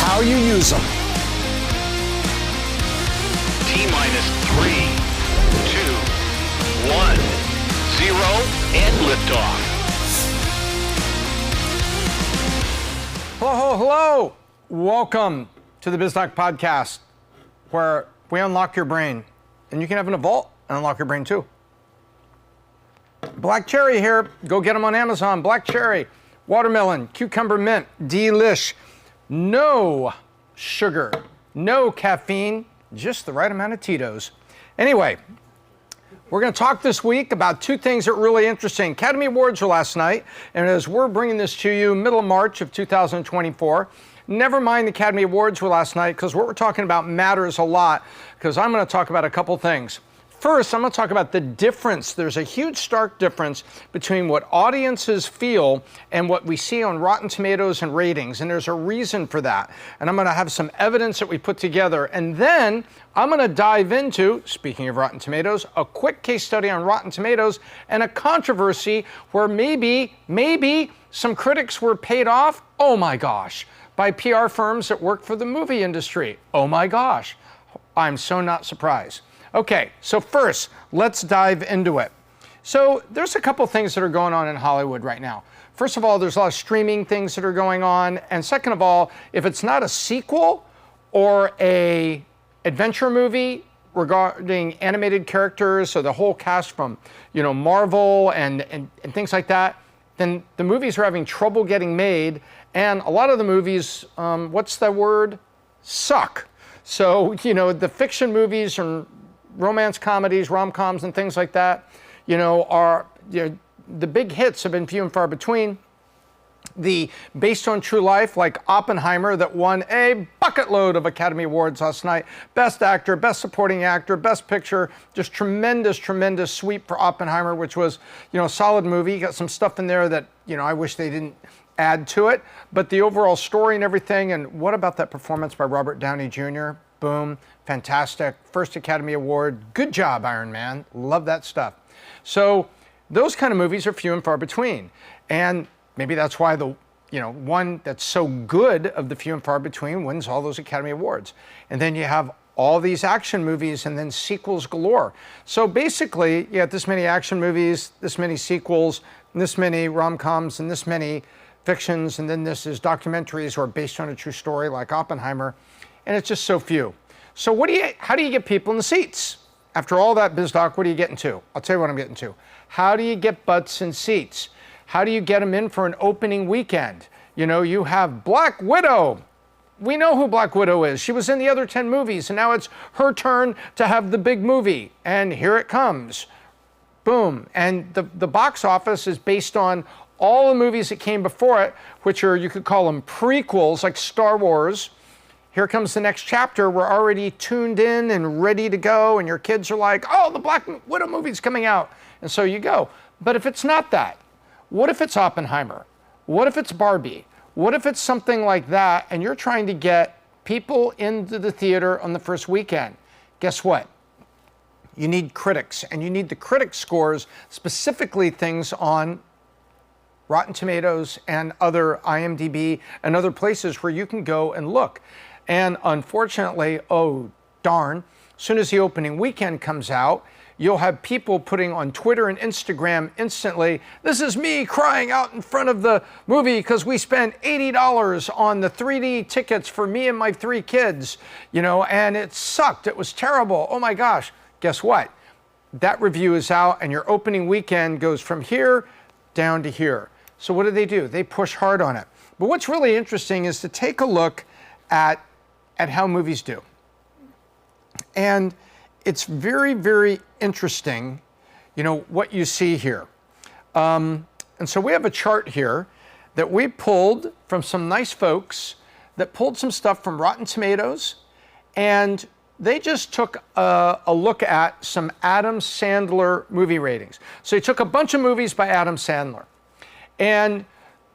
how you use them. T-minus 3, 2, 1, 0, and liftoff. Hello. Welcome to the Biz Doc Podcast, where we unlock your brain. And you can have an vault and unlock your brain too. Black cherry here. Go get them on Amazon. Black cherry, watermelon, cucumber mint, delish. No sugar, no caffeine, just the right amount of Tito's. Anyway, we're going to talk this week about two things that are really interesting. Academy Awards were last night, and as we're bringing this to you middle of March of 2024, never mind the Academy Awards were last night, because what we're talking about matters a lot, because I'm going to talk about a couple things. First, I'm going to talk about the difference. There's a huge, stark difference between what audiences feel and what we see on Rotten Tomatoes and ratings, and there's a reason for that. And I'm going to have some evidence that we put together. And then I'm going to dive into, speaking of Rotten Tomatoes, a quick case study on Rotten Tomatoes and a controversy where maybe some critics were paid off, oh my gosh, by PR firms that work for the movie industry. Oh my gosh, I'm so not surprised. Okay, so first, let's dive into it. So there's a couple things that are going on in Hollywood right now. First of all, there's a lot of streaming things that are going on. And second of all, if it's not a sequel or a adventure movie regarding animated characters or the whole cast from, Marvel and things like that, then the movies are having trouble getting made. And a lot of the movies, suck. So, the fiction movies and romance comedies, rom-coms, and things like that, the big hits have been few and far between. The based on true life, like Oppenheimer, that won a bucket load of Academy Awards last night. Best actor, best supporting actor, best picture, just tremendous sweep for Oppenheimer, which was, a solid movie. You got some stuff in there that, I wish they didn't add to it, but the overall story and everything. And what about that performance by Robert Downey Jr.? Boom, fantastic. First Academy Award. Good job, Iron Man. Love that stuff. So those kind of movies are few and far between. And maybe that's why the, one that's so good of the few and far between wins all those Academy Awards. And then you have all these action movies and then sequels galore. So basically, you got this many action movies, this many sequels, this many rom-coms, and this many fictions, and then this is documentaries or based on a true story like Oppenheimer. And it's just so few. So how do you get people in the seats? After all that, Biz Doc, what are you getting to? I'll tell you what I'm getting to. How do you get butts in seats? How do you get them in for an opening weekend? You have Black Widow. We know who Black Widow is. She was in the other 10 movies, and now it's her turn to have the big movie. And here it comes. Boom. And the box office is based on all the movies that came before it, which are, you could call them prequels, like Star Wars. Here comes the next chapter. We're already tuned in and ready to go, and your kids are like, oh, the Black Widow movie's coming out. And so you go. But if it's not that, what if it's Oppenheimer? What if it's Barbie? What if it's something like that, and you're trying to get people into the theater on the first weekend? Guess what? You need critics, and you need the critic scores, specifically things on Rotten Tomatoes and other IMDb and other places where you can go and look. And unfortunately, oh darn, as soon as the opening weekend comes out, you'll have people putting on Twitter and Instagram instantly, this is me crying out in front of the movie because we spent $80 on the 3D tickets for me and my 3 kids, and it sucked. It was terrible. Oh my gosh. Guess what? That review is out, and your opening weekend goes from here down to here. So what do? They push hard on it. But what's really interesting is to take a look at how movies do. And it's very, very interesting, what you see here. And so we have a chart here that we pulled from some nice folks that pulled some stuff from Rotten Tomatoes, and they just took a look at some Adam Sandler movie ratings. So they took a bunch of movies by Adam Sandler, and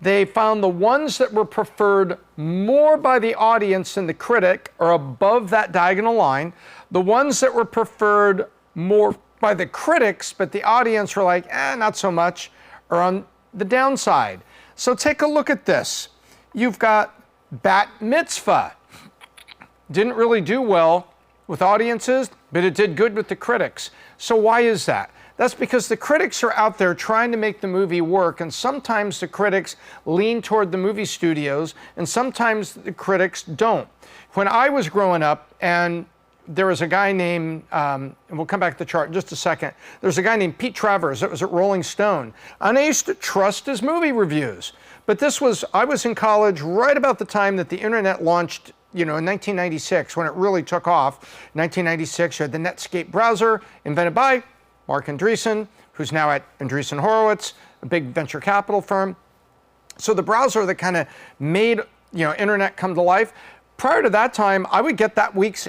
they found the ones that were preferred more by the audience than the critic are above that diagonal line. The ones that were preferred more by the critics, but the audience were like, not so much, are on the downside. So take a look at this. You've got Bat Mitzvah. didn't really do well with audiences, but it did good with the critics. So why is that? That's because the critics are out there trying to make the movie work, and sometimes the critics lean toward the movie studios, and sometimes the critics don't. When I was growing up, and there was a guy named, and we'll come back to the chart in just a second, there's a guy named Pete Travers that was at Rolling Stone, and I used to trust his movie reviews. But I was in college right about the time that the internet launched, in 1996, when it really took off. 1996, you had the Netscape browser, invented by Mark Andreessen, who's now at Andreessen Horowitz, a big venture capital firm. So the browser that kind of made, internet come to life. Prior to that time, I would get that week's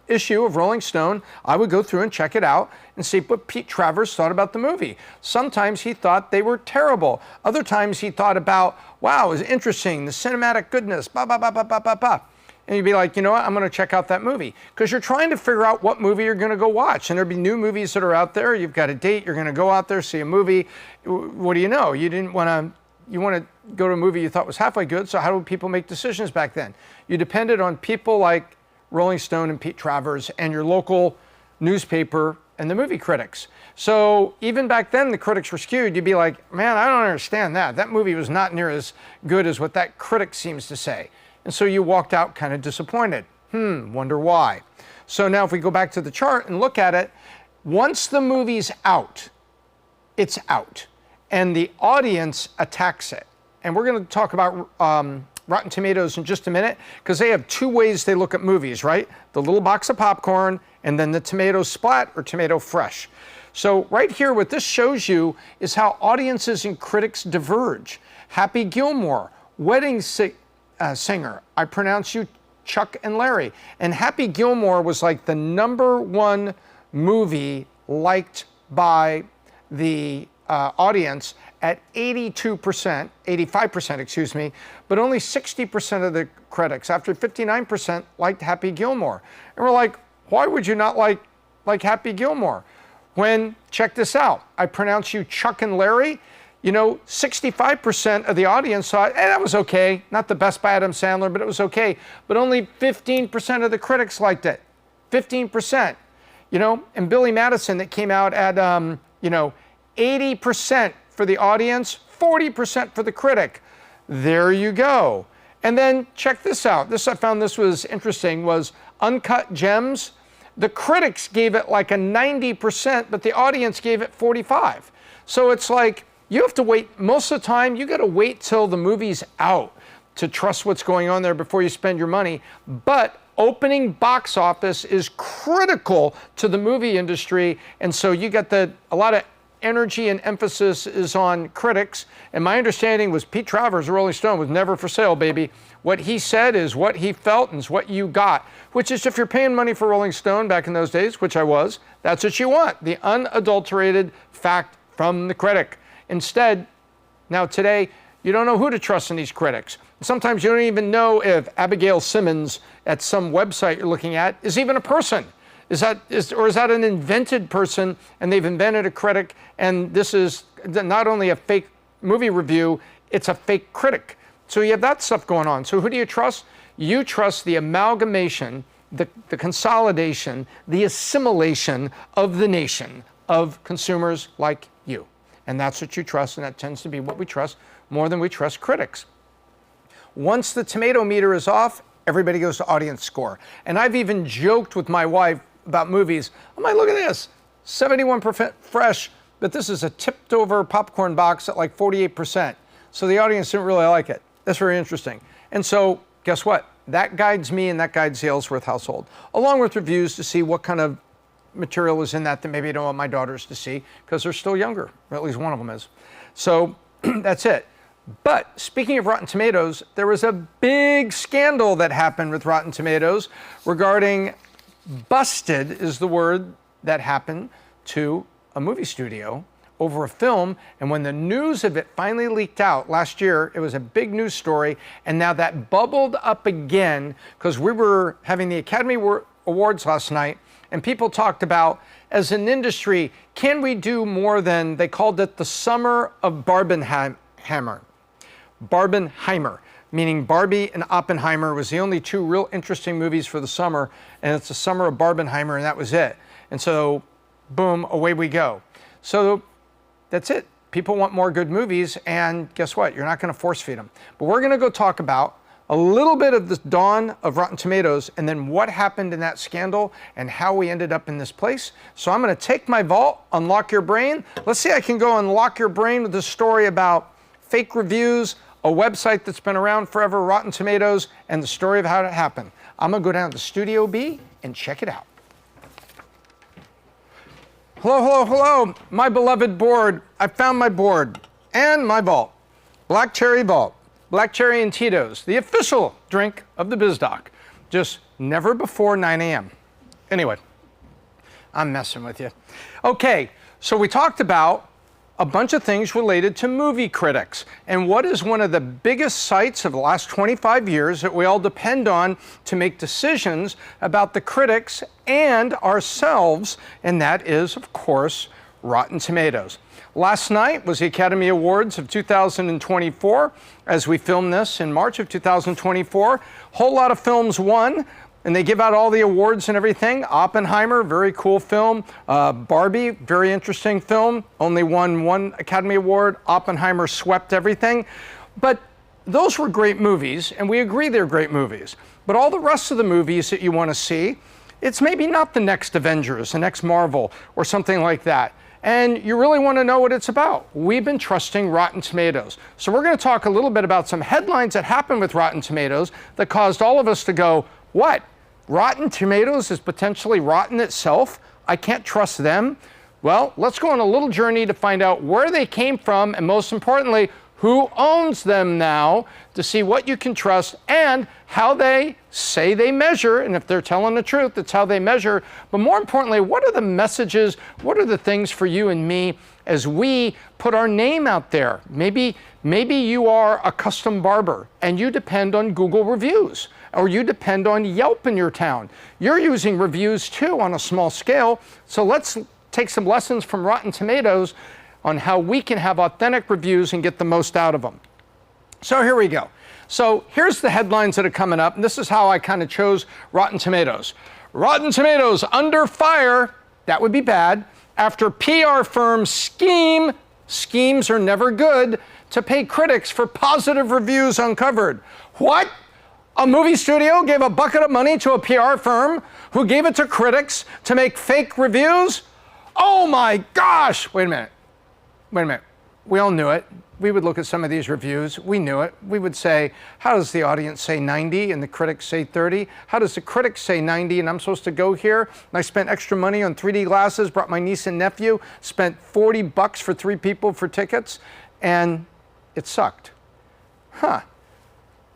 issue of Rolling Stone. I would go through and check it out and see what Pete Travers thought about the movie. Sometimes he thought they were terrible. Other times he thought about, wow, it was interesting, the cinematic goodness, blah, blah, blah, blah, blah, blah, blah. And you'd be like, you know what, I'm going to check out that movie. Because you're trying to figure out what movie you're going to go watch. And there'll be new movies that are out there. You've got a date, you're going to go out there, see a movie. What do you know? You want to go to a movie you thought was halfway good, so how do people make decisions back then? You depended on people like Rolling Stone and Pete Travers and your local newspaper and the movie critics. So even back then, the critics were skewed. You'd be like, man, I don't understand that. That movie was not near as good as what that critic seems to say. And so you walked out kind of disappointed. Wonder why. So now if we go back to the chart and look at it, once the movie's out, it's out. And the audience attacks it. And we're going to talk about Rotten Tomatoes in just a minute, because they have two ways they look at movies, right? The little box of popcorn, and then the tomato splat or tomato fresh. So right here, what this shows you is how audiences and critics diverge. Happy Gilmore, Wedding Singer, I pronounce you Chuck and Larry. And Happy Gilmore was like the #1 movie liked by the audience at 85%, excuse me, but only 60% of the critics, after 59%, liked Happy Gilmore. And we're like, why would you not like Happy Gilmore? When, check this out, I pronounce you Chuck and Larry, 65% of the audience thought, that was okay. Not the best by Adam Sandler, but it was okay. But only 15% of the critics liked it. 15%. And Billy Madison, that came out at, 80% for the audience, 40% for the critic. There you go. And then check this out. I found this was interesting, was Uncut Gems. The critics gave it like a 90%, but the audience gave it 45%. So it's like, you have to wait, most of the time, you got to wait till the movie's out to trust what's going on there before you spend your money. But opening box office is critical to the movie industry. And so you got a lot of energy and emphasis is on critics. And my understanding was Pete Travers, Rolling Stone, was never for sale, baby. What he said is what he felt and is what you got, which is if you're paying money for Rolling Stone back in those days, which I was, that's what you want, the unadulterated fact from the critic. Instead, now today, you don't know who to trust in these critics. Sometimes you don't even know if Abigail Simmons at some website you're looking at is even a person. Is that an invented person and they've invented a critic, and this is not only a fake movie review, it's a fake critic. So you have that stuff going on. So who do you trust? You trust the amalgamation, the consolidation, the assimilation of the nation of consumers like you. And that's what you trust, and that tends to be what we trust more than we trust critics. Once the tomato meter is off, everybody goes to audience score. And I've even joked with my wife about movies. I'm like, look at this, 71% fresh, but this is a tipped over popcorn box at like 48%. So the audience didn't really like it. That's very interesting. And so guess what? That guides me and that guides the Ellsworth household, along with reviews to see what kind of material is in that maybe I don't want my daughters to see because they're still younger, or at least one of them is. So that's it. But speaking of Rotten Tomatoes, there was a big scandal that happened with Rotten Tomatoes regarding busted is the word that happened to a movie studio over a film. And when the news of it finally leaked out last year, it was a big news story. And now that bubbled up again because we were having the Academy Awards last night, and people talked about, as an industry, can we do more than, they called it the summer of Barbenheimer. meaning Barbie and Oppenheimer was the only two real interesting movies for the summer, and it's the summer of Barbenheimer, and that was it. And so, boom, away we go. So that's it. People want more good movies, and guess what? You're not going to force feed them. But we're going to go talk about a little bit of the dawn of Rotten Tomatoes, and then what happened in that scandal and how we ended up in this place. So I'm going to take my vault, unlock your brain. Let's see, I can go unlock your brain with a story about fake reviews, a website that's been around forever, Rotten Tomatoes, and the story of how it happened. I'm going to go down to Studio B and check it out. Hello, hello, hello, my beloved board. I found my board and my vault. Black Cherry Vault. Black Cherry and Tito's, the official drink of the Biz Doc. Just never before 9 a.m. Anyway, I'm messing with you. Okay, so we talked about a bunch of things related to movie critics. And what is one of the biggest sites of the last 25 years that we all depend on to make decisions about the critics and ourselves? And that is, of course, Rotten Tomatoes. Last night was the Academy Awards of 2024. As we filmed this in March of 2024, whole lot of films won, and they give out all the awards and everything. Oppenheimer, very cool film. Barbie, very interesting film, only won one Academy Award. Oppenheimer swept everything. But those were great movies, and we agree they're great movies. But all the rest of the movies that you want to see, it's maybe not the next Avengers, the next Marvel, or something like that. And you really want to know what it's about. We've been trusting Rotten Tomatoes. So we're going to talk a little bit about some headlines that happened with Rotten Tomatoes that caused all of us to go, what? Rotten Tomatoes is potentially rotten itself? I can't trust them? Well, let's go on a little journey to find out where they came from, and most importantly, who owns them now, to see what you can trust and how they say they measure. And if they're telling the truth, that's how they measure. But more importantly, what are the messages? What are the things for you and me as we put our name out there? Maybe you are a custom barber and you depend on Google reviews, or you depend on Yelp in your town. You're using reviews too on a small scale. So let's take some lessons from Rotten Tomatoes on how we can have authentic reviews and get the most out of them. So here we go. So here's the headlines that are coming up, and this is how I kind of chose Rotten Tomatoes. Rotten Tomatoes under fire, that would be bad, after PR firms schemes are never good, to pay critics for positive reviews uncovered. What? A movie studio gave a bucket of money to a PR firm who gave it to critics to make fake reviews? Oh my gosh! Wait a minute. We all knew it. We would look at some of these reviews. We knew it. We would say, how does the audience say 90 and the critics say 30? How does the critics say 90 and I'm supposed to go here? And I spent extra money on 3D glasses, brought my niece and nephew, spent $40 for 3 people for tickets, and it sucked.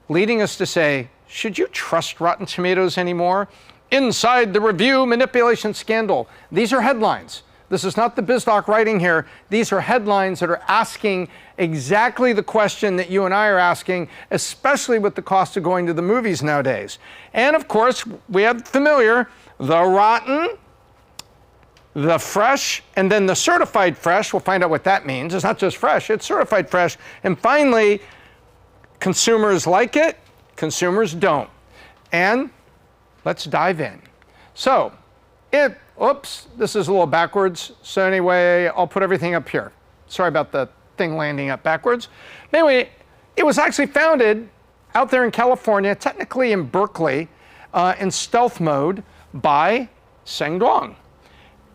Leading us to say, should you trust Rotten Tomatoes anymore? Inside the review manipulation scandal. These are headlines. This is not the Biz Doc writing here. These are headlines that are asking exactly the question that you and I are asking, especially with the cost of going to the movies nowadays. And of course, we have familiar, the rotten, the fresh, and then the certified fresh. We'll find out what that means. It's not just fresh, it's certified fresh. And finally, consumers like it, consumers don't. And let's dive in. So, oops, this is a little backwards. So anyway, I'll put everything up here. Sorry about the thing landing up backwards. Anyway, it was actually founded out there in California, technically in Berkeley, in stealth mode by Seng Duong.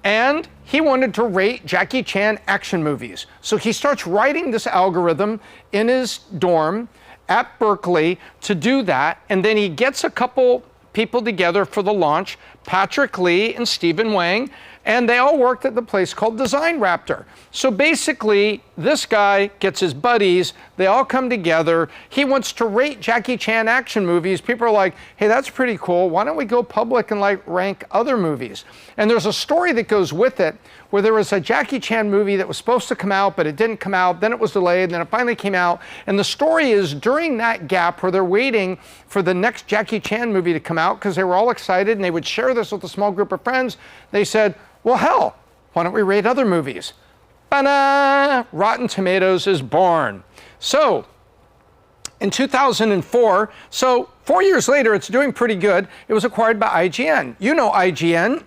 And he wanted to rate Jackie Chan action movies. So he starts writing this algorithm in his dorm at Berkeley to do that. And then he gets a couple people together for the launch, Patrick Lee and Stephen Wang, and they all worked at the place called Design Raptor. So basically, this guy gets his buddies, they all come together, he wants to rate Jackie Chan action movies. People are like, hey, that's pretty cool, why don't we go public and like rank other movies? And there's a story that goes with it, where there was a Jackie Chan movie that was supposed to come out, but it didn't come out, then it was delayed, and then it finally came out. And the story is during that gap where they're waiting for the next Jackie Chan movie to come out, because they were all excited and they would share this with a small group of friends, they said, well, hell, why don't we rate other movies? Ta-da! Rotten Tomatoes is born. So, in 2004, so 4 years later, it's doing pretty good. It was acquired by IGN. You know IGN,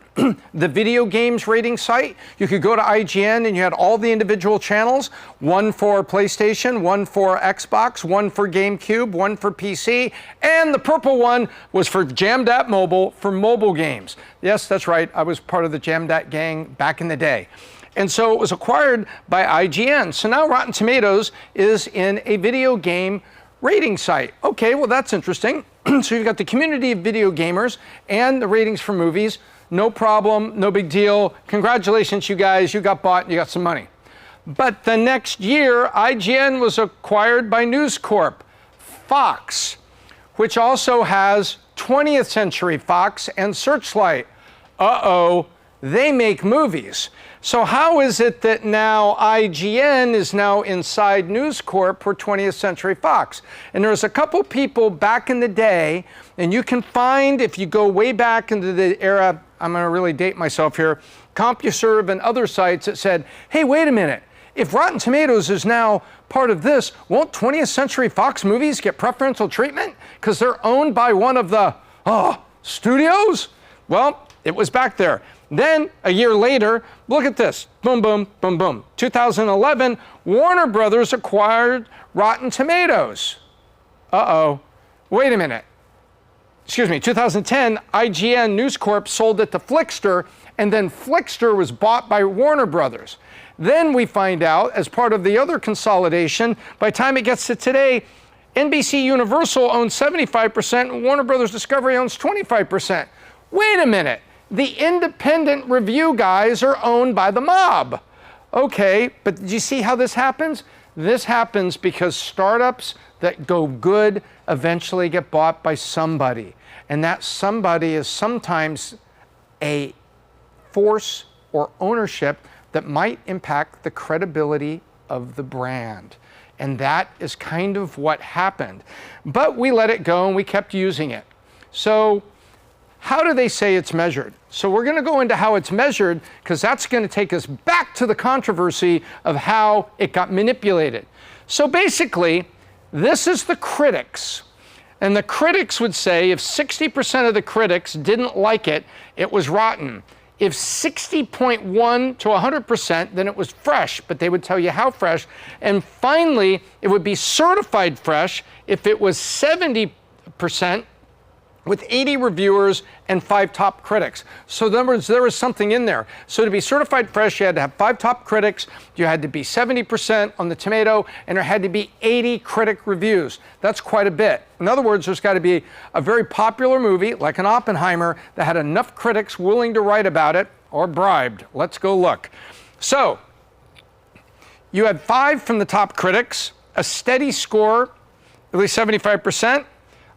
the video games rating site. You could go to IGN and you had all the individual channels, one for PlayStation, one for Xbox, one for GameCube, one for PC, and the purple one was for Jamdat Mobile for mobile games. Yes, that's right. I was part of the Jamdat gang back in the day. And so it was acquired by IGN. So now Rotten Tomatoes is in a video game rating site. Okay, well, that's interesting. So you've got the community of video gamers and the ratings for movies. No problem, no big deal. Congratulations, you guys, you got bought, you got some money. But the next year, IGN was acquired by News Corp, Fox, which also has 20th Century Fox and Searchlight. Uh-oh, they make movies. So how is it that now IGN is now inside News Corp for 20th Century Fox? And there's a couple people back in the day, and you can find, if you go way back into the era, I'm going to really date myself here, CompuServe and other sites that said, hey, wait a minute, if Rotten Tomatoes is now part of this, won't 20th Century Fox movies get preferential treatment because they're owned by one of the studios? Well, it was back there. Then, a year later, look at this. Boom, boom, boom, boom. 2011, Warner Brothers acquired Rotten Tomatoes. Uh-oh. Wait a minute. Excuse me, 2010, IGN News Corp sold it to Flixster, and then Flixster was bought by Warner Brothers. Then we find out, as part of the other consolidation, by the time it gets to today, NBC Universal owns 75%, and Warner Brothers Discovery owns 25%. Wait a minute. The independent review guys are owned by the mob. Okay, but did you see how this happens? This happens because startups that go good eventually get bought by somebody. And that somebody is sometimes a force or ownership that might impact the credibility of the brand. And that is kind of what happened. But we let it go and we kept using it. So how do they say it's measured? So we're going to go into how it's measured because that's going to take us back to the controversy of how it got manipulated. So basically, this is the critics. And the critics would say if 60% of the critics didn't like it, it was rotten. If 60.1 to 100%, then it was fresh, but they would tell you how fresh. And finally, it would be certified fresh if it was 70%, with 80 reviewers and 5 top critics. So in other words, there was something in there. So to be certified fresh, you had to have 5 top critics, you had to be 70% on the tomato, and there had to be 80 critic reviews. That's quite a bit. In other words, there's got to be a very popular movie, like an Oppenheimer, that had enough critics willing to write about it, or bribed. Let's go look. So, you had 5 from the top critics, a steady score, at least 75%,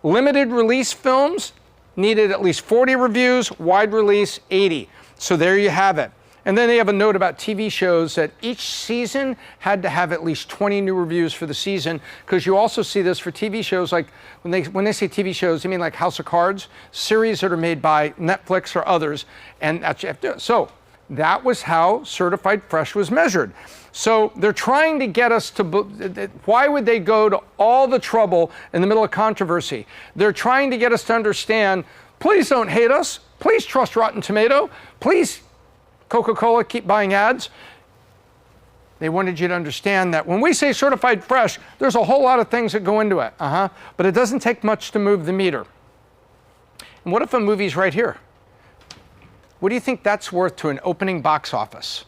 limited release films needed at least 40 reviews, wide release 80. So there you have it. And then they have a note about TV shows that each season had to have at least 20 new reviews for the season, because you also see this for TV shows, like when they say TV shows, they mean like House of Cards, series that are made by Netflix or others, and that's you have to do. So that was how certified fresh was measured. So they're trying to get us to, why would they go to all the trouble in the middle of controversy? They're trying to get us to understand, please don't hate us. Please trust Rotten Tomato. Please, Coca-Cola, keep buying ads. They wanted you to understand that when we say certified fresh, there's a whole lot of things that go into it. But it doesn't take much to move the meter. And what if a movie's right here? What do you think that's worth to an opening box office?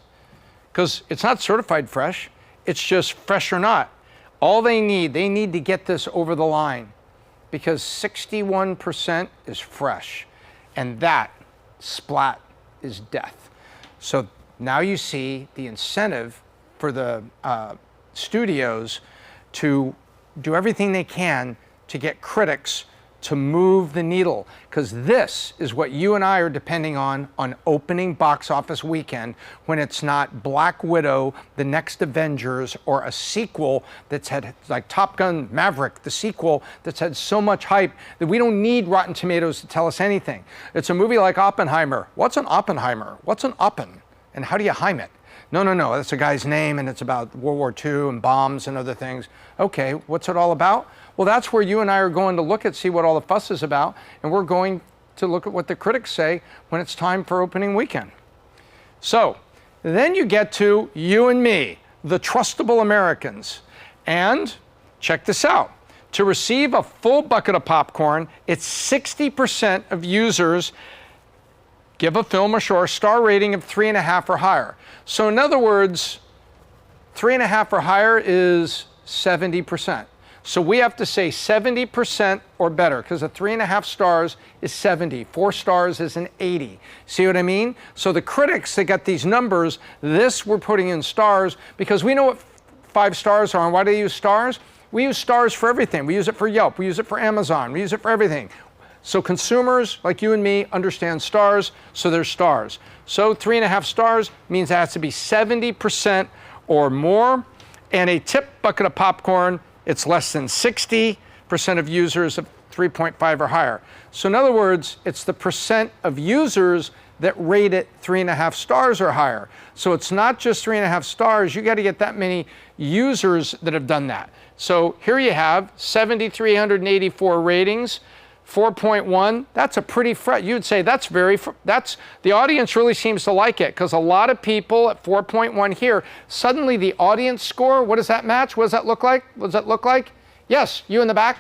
Because it's not certified fresh, it's just fresh or not. All they need to get this over the line, because 61% is fresh, and that, splat, is death. So now you see the incentive for the studios to do everything they can to get critics to move the needle, because this is what you and I are depending on opening box office weekend, when it's not Black Widow, the next Avengers, or a sequel that's had, like Top Gun Maverick, the sequel that's had so much hype that we don't need Rotten Tomatoes to tell us anything. It's a movie like Oppenheimer. What's an Oppenheimer? What's an Oppen? And how do you Heim it? No, that's a guy's name and it's about World War II and bombs and other things. Okay, what's it all about? Well, that's where you and I are going to look at, see what all the fuss is about, and we're going to look at what the critics say when it's time for opening weekend. So, then you get to you and me, the Trustable Americans. And check this out. To receive a full bucket of popcorn, it's 60% of users give a film or show a star rating of 3.5 or higher. So in other words, 3.5 or higher is 70%. So we have to say 70% or better, because a 3.5 stars is 70. 4 stars is an 80. See what I mean? So the critics, they got these numbers. This we're putting in stars because we know what 5 stars are. And why do they use stars? We use stars for everything. We use it for Yelp. We use it for Amazon. We use it for everything. So consumers like you and me understand stars, so there's stars. So 3.5 stars means it has to be 70% or more. And a tip bucket of popcorn, it's less than 60% of users of 3.5 or higher. So in other words, it's the percent of users that rate it 3.5 stars or higher. So it's not just 3.5 stars, you got to get that many users that have done that. So here you have 7,384 ratings, 4.1. That's a pretty you'd say that's the audience really seems to like it, because a lot of people at 4.1 here, suddenly the audience score, what does that match? What does that look like? What does that look like? Yes, you in the back?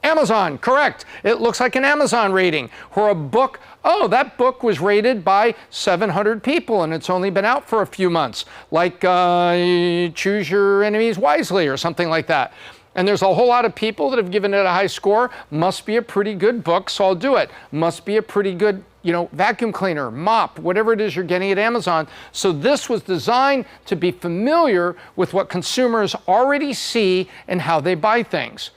Amazon, correct. It looks like an Amazon rating. Or a book, oh, that book was rated by 700 people and it's only been out for a few months, like Choose Your Enemies Wisely or something like that. And there's a whole lot of people that have given it a high score. Must be a pretty good book, so I'll do it. Must be a pretty good, vacuum cleaner, mop, whatever it is you're getting at Amazon. So this was designed to be familiar with what consumers already see and how they buy things.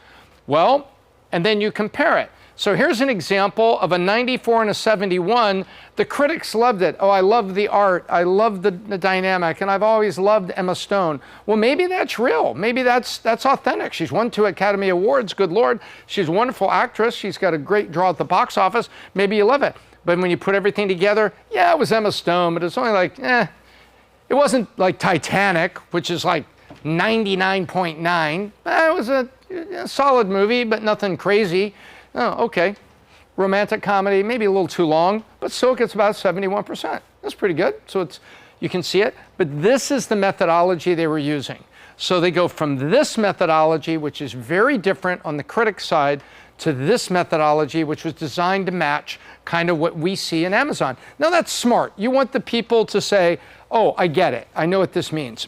Well, and then you compare it. So here's an example of a 94 and a 71. The critics loved it. Oh, I love the art. I love the dynamic. And I've always loved Emma Stone. Well, maybe that's real. Maybe that's authentic. She's won 2 Academy Awards. Good Lord. She's a wonderful actress. She's got a great draw at the box office. Maybe you love it. But when you put everything together, yeah, it was Emma Stone, but it's only like, It wasn't like Titanic, which is like 99.9. It was a solid movie, but nothing crazy. Oh, okay. Romantic comedy, maybe a little too long, but still gets about 71%. That's pretty good. So you can see it. But this is the methodology they were using. So they go from this methodology, which is very different on the critic side, to this methodology, which was designed to match kind of what we see in Amazon. Now that's smart. You want the people to say, oh, I get it. I know what this means.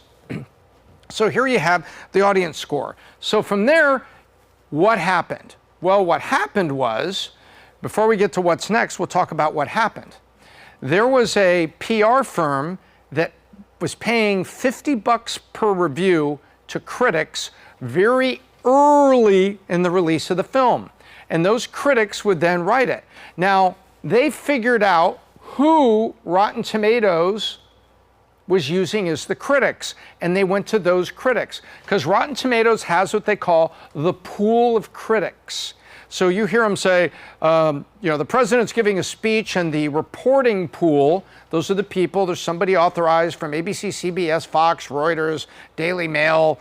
So here you have the audience score. So from there, what happened? Well, what happened was, before we get to what's next, we'll talk about what happened. There was a PR firm that was paying $50 per review to critics very early in the release of the film. And those critics would then write it. Now, they figured out who Rotten Tomatoes was using as the critics, and they went to those critics, because Rotten Tomatoes has what they call the pool of critics. So you hear them say, the president's giving a speech, and the reporting pool, those are the people, there's somebody authorized from ABC, CBS, Fox, Reuters, Daily Mail,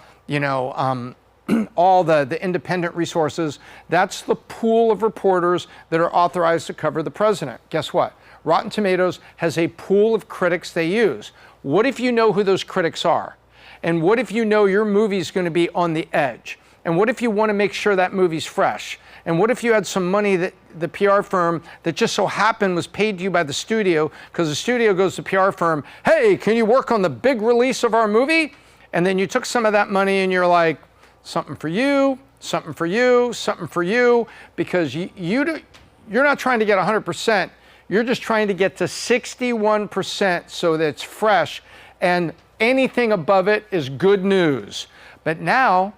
all the independent resources. That's the pool of reporters that are authorized to cover the president. Guess what? Rotten Tomatoes has a pool of critics they use. What if you know who those critics are? And what if you know your movie's going to be on the edge? And what if you want to make sure that movie's fresh? And what if you had some money that the PR firm that just so happened was paid to you by the studio, because the studio goes to the PR firm, hey, can you work on the big release of our movie? And then you took some of that money and you're like, something for you, something for you, something for you, because you're not trying to get 100%. You're just trying to get to 61% so that it's fresh, and anything above it is good news. But now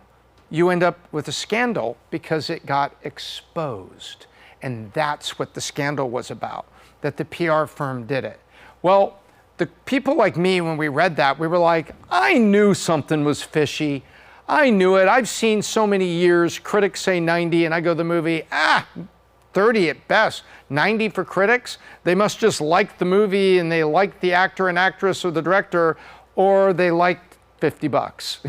you end up with a scandal because it got exposed. And that's what the scandal was about, that the PR firm did it. Well, the people like me, when we read that, we were like, I knew something was fishy. I knew it. I've seen so many years, critics say 90, and I go to the movie, 30 at best, 90 for critics. They must just like the movie and they like the actor and actress or the director, or they liked $50.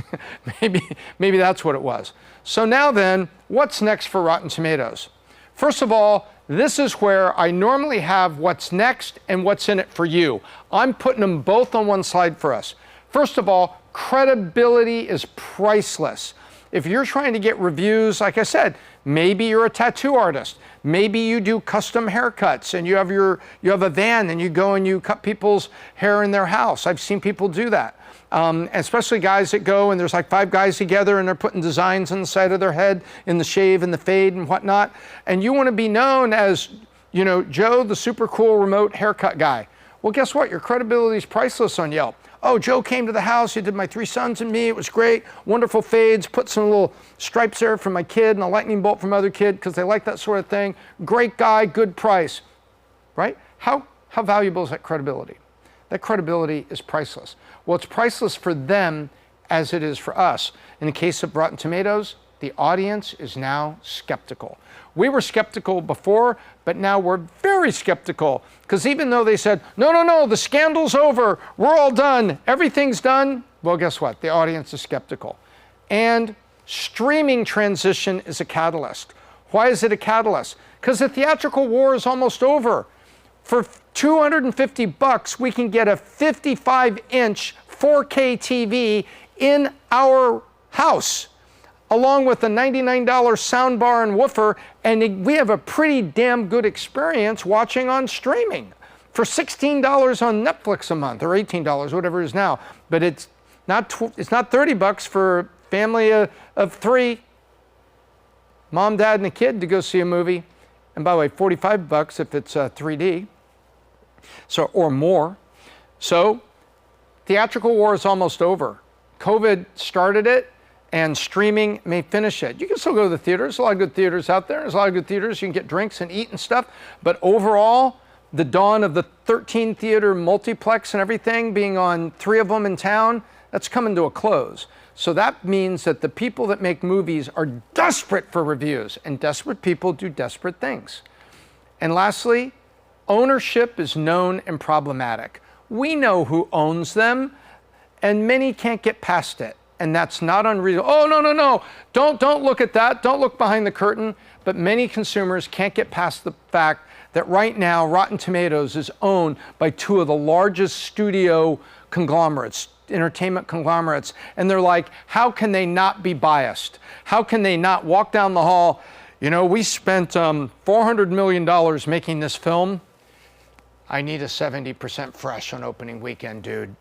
maybe that's what it was. So now then, what's next for Rotten Tomatoes? First of all, this is where I normally have what's next and what's in it for you. I'm putting them both on one slide for us. First of all, credibility is priceless. If you're trying to get reviews, like I said, maybe you're a tattoo artist. Maybe you do custom haircuts and you have a van and you go and you cut people's hair in their house. I've seen people do that. Especially guys that go and there's like 5 guys together and they're putting designs on the side of their head in the shave and the fade and whatnot. And you want to be known as, you know, Joe, the super cool remote haircut guy. Well, guess what? Your credibility is priceless on Yelp. Oh, Joe came to the house, he did my 3 sons and me, it was great, wonderful fades, put some little stripes there for my kid and a lightning bolt from my other kid because they like that sort of thing. Great guy, good price, right? How valuable is that credibility? That credibility is priceless. Well, it's priceless for them as it is for us. In the case of Rotten Tomatoes, the audience is now skeptical. We were skeptical before, but now we're very skeptical because even though they said, no, the scandal's over, we're all done, everything's done, well, guess what? The audience is skeptical. And streaming transition is a catalyst. Why is it a catalyst? Because the theatrical war is almost over. For $250, we can get a 55-inch 4K TV in our house, along with a $99 soundbar and woofer, and we have a pretty damn good experience watching on streaming for $16 on Netflix a month, or $18, whatever it is now. But it's not $30 for a family of 3, mom, dad, and a kid to go see a movie. And by the way, $45 if it's 3D, so or more. So theatrical war is almost over. COVID started it, and streaming may finish it. You can still go to the theaters. There's a lot of good theaters out there. There's a lot of good theaters. You can get drinks and eat and stuff. But overall, the dawn of the 13 theater multiplex and everything, being on 3 of them in town, that's coming to a close. So that means that the people that make movies are desperate for reviews, and desperate people do desperate things. And lastly, ownership is known and problematic. We know who owns them, and many can't get past it. And that's not unreasonable. Oh, no. Don't look at that. Don't look behind the curtain. But many consumers can't get past the fact that right now Rotten Tomatoes is owned by 2 of the largest studio conglomerates, entertainment conglomerates. And they're like, how can they not be biased? How can they not walk down the hall? You know, we spent $400 million making this film. I need a 70% fresh on opening weekend, dude.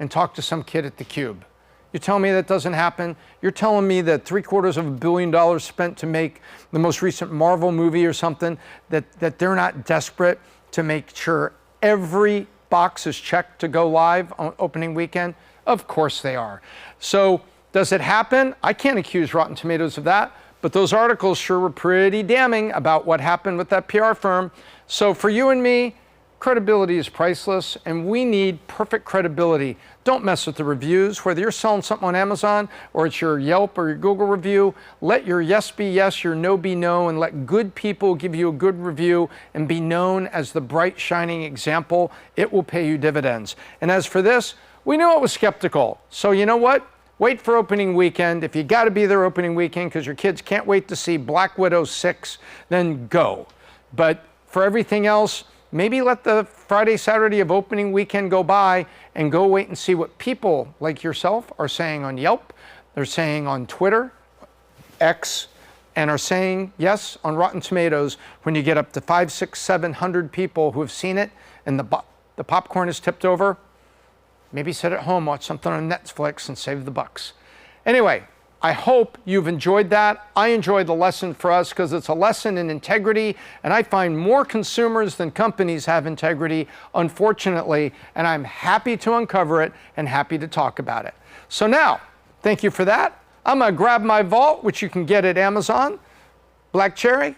And talk to some kid at the Cube. You tell me that doesn't happen? You're telling me that $750 million spent to make the most recent Marvel movie or something, that they're not desperate to make sure every box is checked to go live on opening weekend? Of course they are. So does it happen? I can't accuse Rotten Tomatoes of that, but those articles sure were pretty damning about what happened with that PR firm. So for you and me, credibility is priceless, and we need perfect credibility. Don't mess with the reviews. Whether you're selling something on Amazon or it's your Yelp or your Google review, let your yes be yes, your no be no, and let good people give you a good review and be known as the bright, shining example. It will pay you dividends. And as for this, we knew it was skeptical. So you know what? Wait for opening weekend. If you got to be there opening weekend because your kids can't wait to see Black Widow 6, then go. But for everything else, maybe let the Friday, Saturday of opening weekend go by and go wait and see what people like yourself are saying on Yelp, they're saying on Twitter, X, and are saying, yes, on Rotten Tomatoes when you get up to 500, 600, 700 people who have seen it and the popcorn is tipped over. Maybe sit at home, watch something on Netflix and save the bucks. Anyway, I hope you've enjoyed that. I enjoyed the lesson for us because it's a lesson in integrity, and I find more consumers than companies have integrity, unfortunately, and I'm happy to uncover it and happy to talk about it. So now, thank you for that. I'm gonna grab my vault, which you can get at Amazon. Black cherry,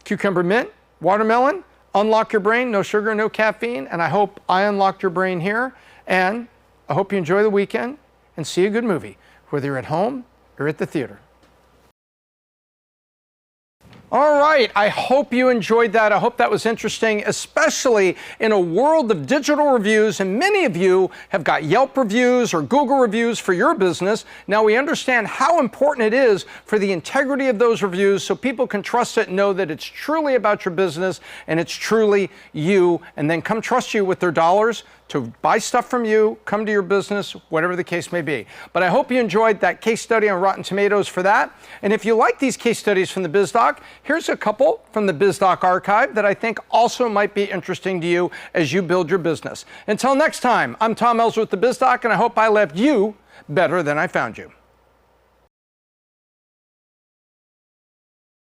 cucumber mint, watermelon, unlock your brain, no sugar, no caffeine, and I hope I unlocked your brain here, and I hope you enjoy the weekend and see a good movie, whether you're at home or at the theater. All right, I hope you enjoyed that. I hope that was interesting, especially in a world of digital reviews, and many of you have got Yelp reviews or Google reviews for your business. Now we understand how important it is for the integrity of those reviews so people can trust it and know that it's truly about your business and it's truly you, and then come trust you with their dollars to buy stuff from you, come to your business, whatever the case may be. But I hope you enjoyed that case study on Rotten Tomatoes for that. And if you like these case studies from the Biz Doc, here's a couple from the Biz Doc archive that I think also might be interesting to you as you build your business. Until next time, I'm Tom Ellsworth, the Biz Doc, and I hope I left you better than I found you.